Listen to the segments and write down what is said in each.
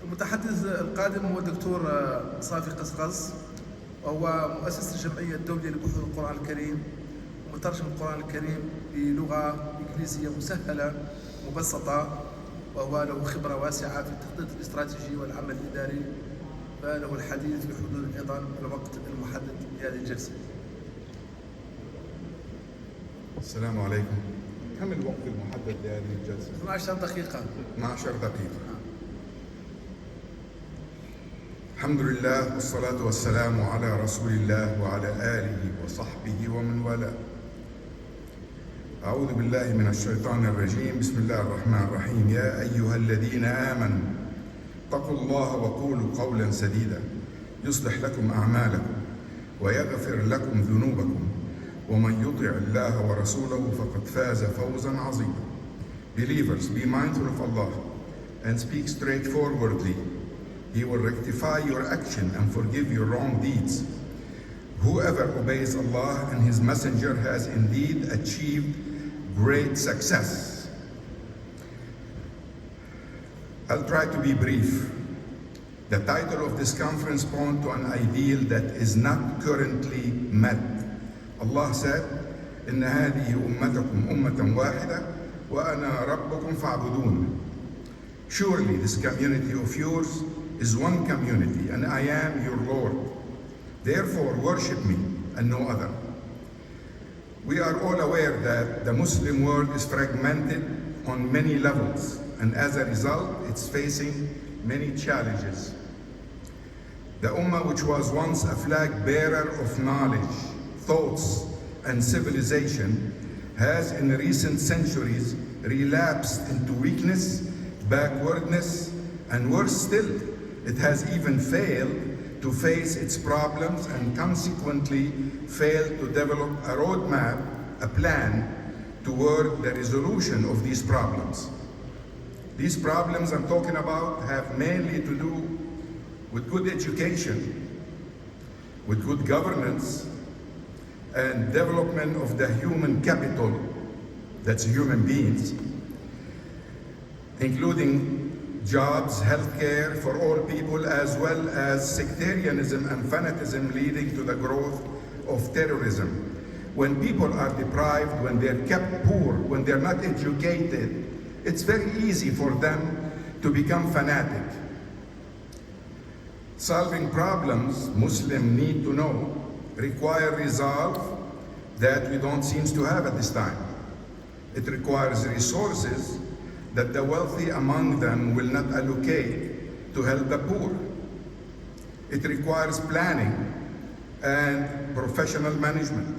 المتحدث القادم هو الدكتور صافي قصقص، وهو مؤسس الجمعية الدولية لبحوث القرآن الكريم ومترجم القرآن الكريم بلغة إنجليزية مسهلة مبسطة، وهو له خبرة واسعة في التخطيط الاستراتيجي والعمل الإداري، فله الحديث في حدود أيضا الوقت المحدد لهذه الجلسة. السلام عليكم. كم الوقت المحدد لهذه الجلسة؟ 12 دقيقة. 12 دقيقة. الحمد لله والصلاة والسلام على رسول الله وعلى آله وصحبه ومن والاه. أعوذ بالله من الشيطان الرجيم. بسم الله الرحمن الرحيم. يا أيها الذين آمنوا اتقوا الله وقولوا قولا سديدا يصلح لكم أعمالكم ويغفر لكم ذنوبكم ومن يطع الله ورسوله فقد فاز فوزا عظيما. Believers, be mindful of Allah and speak straightforwardly. He will rectify your action and forgive your wrong deeds. Whoever obeys Allah and His Messenger has indeed achieved great success. I'll try to be brief. The title of this conference points to an ideal that is not currently met. Allah said, إن هذه أمتكم أمة واحدة وأنا ربكم فاعبدون. Surely this community of yours is one community and I am your Lord. Therefore worship me and no other. We are all aware that the Muslim world is fragmented on many levels, and as a result it's facing many challenges. The Ummah, which was once a flag bearer of knowledge, thoughts and civilization, has in recent centuries relapsed into weakness, backwardness, and worse still, it has even failed to face its problems and consequently failed to develop a roadmap, a plan toward the resolution of these problems. These problems I'm talking about have mainly to do with good education, with good governance, and development of the human capital, that's human beings, including jobs, healthcare for all people, as well as sectarianism and fanatism leading to the growth of terrorism. When people are deprived, when they're kept poor, when they're not educated, it's very easy for them to become fanatic. Solving problems Muslims need to know require resolve that we don't seem to have at this time. It requires resources that the wealthy among them will not allocate to help the poor. It requires planning and professional management.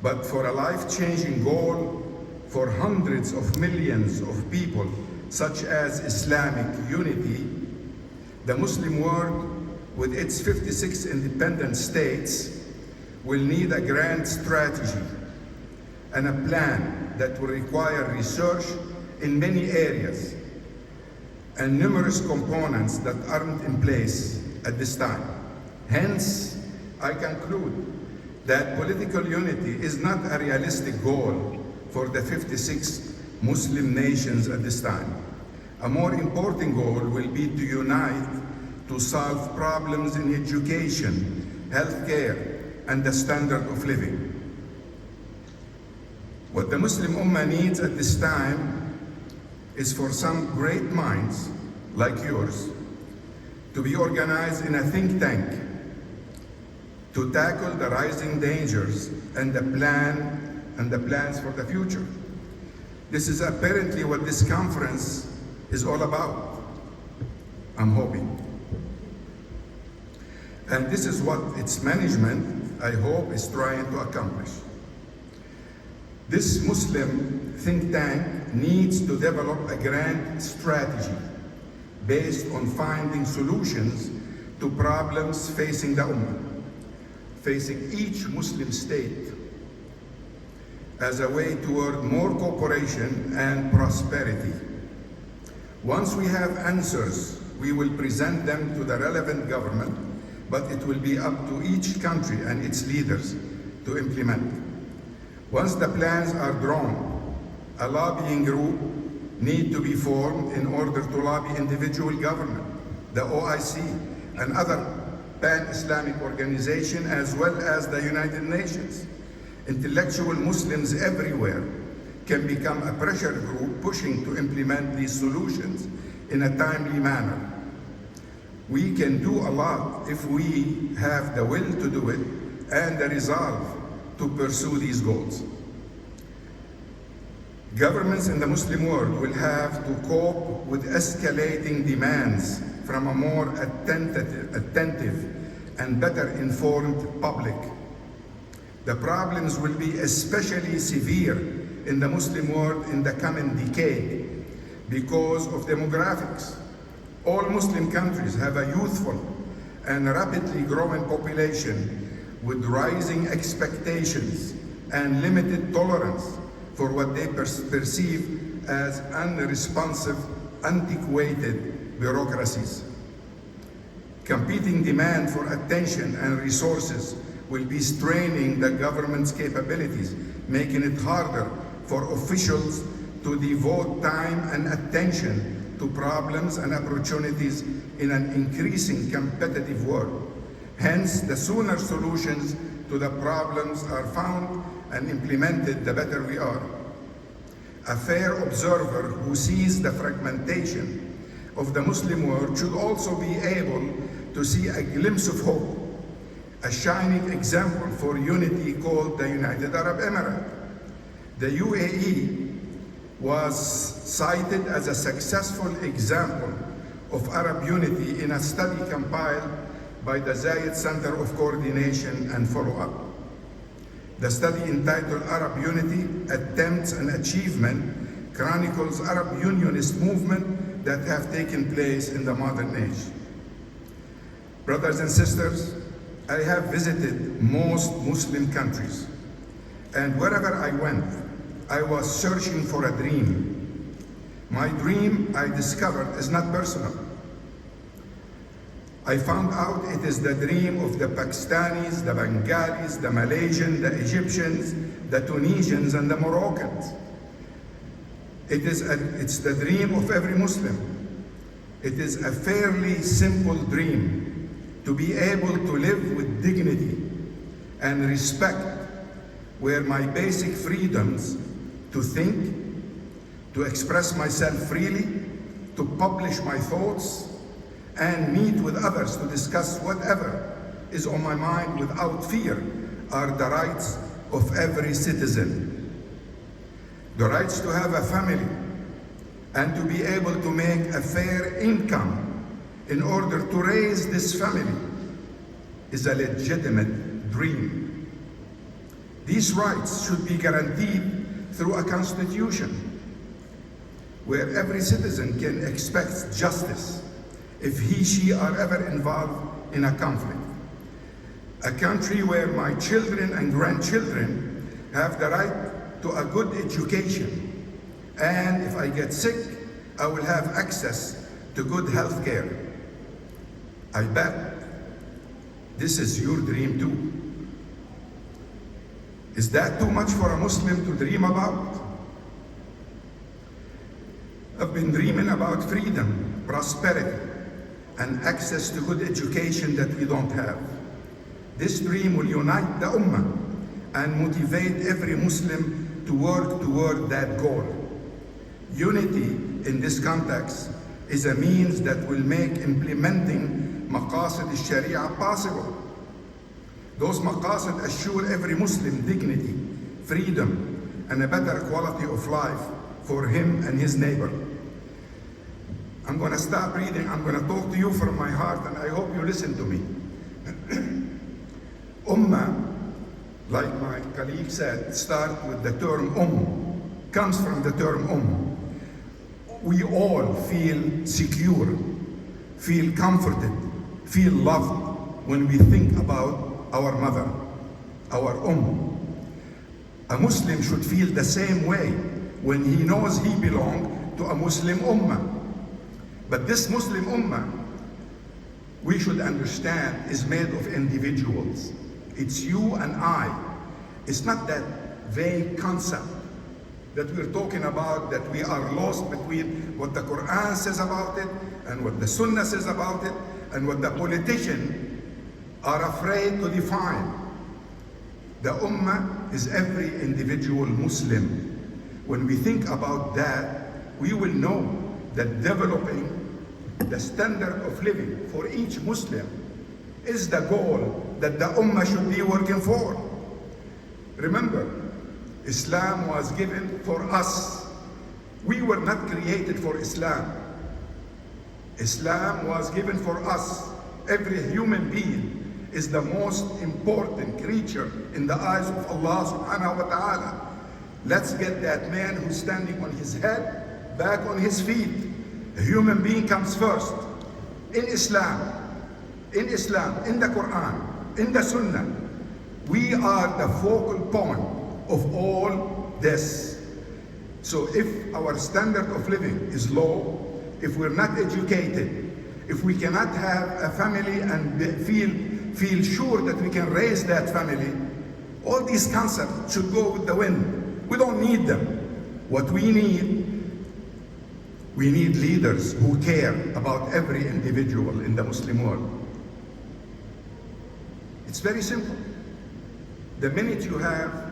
But for a life-changing goal for hundreds of millions of people, such as Islamic unity, the Muslim world, with its 56 independent states, will need a grand strategy and a plan that will require research in many areas and numerous components that aren't in place at this time. Hence, I conclude that political unity is not a realistic goal for the 56 Muslim nations at this time. A more important goal will be to unite to solve problems in education, healthcare, and the standard of living. What the Muslim Ummah needs at this time is for some great minds like yours to be organized in a think tank to tackle the rising dangers and the plans for the future. This is apparently what this conference is all about, I'm hoping. And this is what its management, I hope, is trying to accomplish. This Muslim think tank needs to develop a grand strategy based on finding solutions to problems facing the Ummah, facing each Muslim state, as a way toward more cooperation and prosperity. Once we have answers, we will present them to the relevant government, but it will be up to each country and its leaders to implement. Once the plans are drawn, a lobbying group need to be formed in order to lobby individual government, the OIC, and other pan-Islamic organizations, as well as the United Nations. Intellectual Muslims everywhere can become a pressure group pushing to implement these solutions in a timely manner. We can do a lot if we have the will to do it and the resolve to pursue these goals. Governments in the Muslim world will have to cope with escalating demands from a more attentive and better informed public. The problems will be especially severe in the Muslim world in the coming decade because of demographics. All Muslim countries have a youthful and rapidly growing population with rising expectations and limited tolerance for what they perceive as unresponsive, antiquated bureaucracies. Competing demand for attention and resources will be straining the government's capabilities, making it harder for officials to devote time and attention to problems and opportunities in an increasing competitive world. Hence, the sooner solutions to the problems are found and implemented, the better we are. A fair observer who sees the fragmentation of the Muslim world should also be able to see a glimpse of hope, a shining example for unity called the United Arab Emirates. The UAE was cited as a successful example of Arab unity in a study compiled by the Zayed Center of Coordination and Follow-up. The study entitled Arab Unity, Attempts and Achievement chronicles Arab unionist movement that have taken place in the modern age. Brothers and sisters, I have visited most Muslim countries, and wherever I went, I was searching for a dream. My dream, I discovered, is not personal. I found out it is the dream of the Pakistanis, the Bengalis, the Malaysians, the Egyptians, the Tunisians, and the Moroccans. It's the dream of every Muslim. It is a fairly simple dream to be able to live with dignity and respect, where my basic freedoms to think, to express myself freely, to publish my thoughts, and meet with others to discuss whatever is on my mind without fear are the rights of every citizen. The rights to have a family and to be able to make a fair income in order to raise this family is a legitimate dream. These rights should be guaranteed through a constitution where every citizen can expect justice if she are ever involved in a conflict. A country where my children and grandchildren have the right to a good education, and if I get sick, I will have access to good health care. I bet this is your dream too. Is that too much for a Muslim to dream about? I've been dreaming about freedom, prosperity, and access to good education that we don't have. This dream will unite the Ummah and motivate every Muslim to work toward that goal. Unity in this context is a means that will make implementing maqasid al-Sharia possible. Those maqasid assure every Muslim dignity, freedom, and a better quality of life for him and his neighbor. I'm going to stop reading. I'm going to talk to you from my heart, and I hope you listen to me. Ummah, like my colleague said, start with the term comes from the term We all feel secure, feel comforted, feel loved when we think about our mother, our A Muslim should feel the same way when he knows he belongs to a Muslim Ummah. But this Muslim Ummah, we should understand, is made of individuals. It's you and I. It's not that vague concept that we're talking about, that we are lost between what the Quran says about it and what the Sunnah says about it and what the politicians are afraid to define. The Ummah is every individual Muslim. When we think about that, we will know that developing the standard of living for each Muslim is the goal that the Ummah should be working for. Remember, Islam was given for us. We were not created for Islam. Islam was given for us. Every human being is the most important creature in the eyes of Allah subhanahu wa ta'ala. Let's get that man who's standing on his head back on his feet. A human being comes first. In Islam, in the Quran, in the Sunnah, we are the focal point of all this. So if our standard of living is low, if we're not educated, if we cannot have a family and feel sure that we can raise that family, all these concepts should go with the wind. We don't need them. What we need leaders who care about every individual in the Muslim world. It's very simple. The minute you have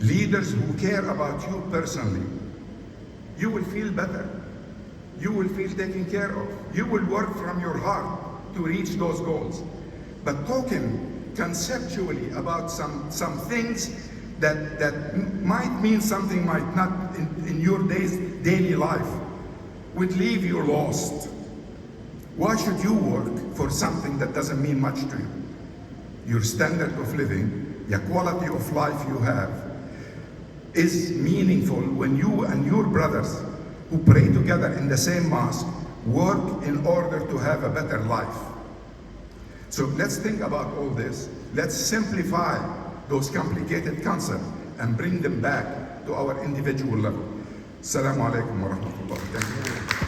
leaders who care about you personally, you will feel better. You will feel taken care of. You will work from your heart to reach those goals. But talking conceptually about some things that might mean something, might not in your daily life, would leave you lost. Why should you work for something that doesn't mean much to you? Your standard of living, the quality of life you have, is meaningful when you and your brothers who pray together in the same mosque work in order to have a better life. So let's think about all this. Let's simplify those complicated concepts and bring them back to our individual level. Assalamu alaikum wa rahmatullah. Thank you.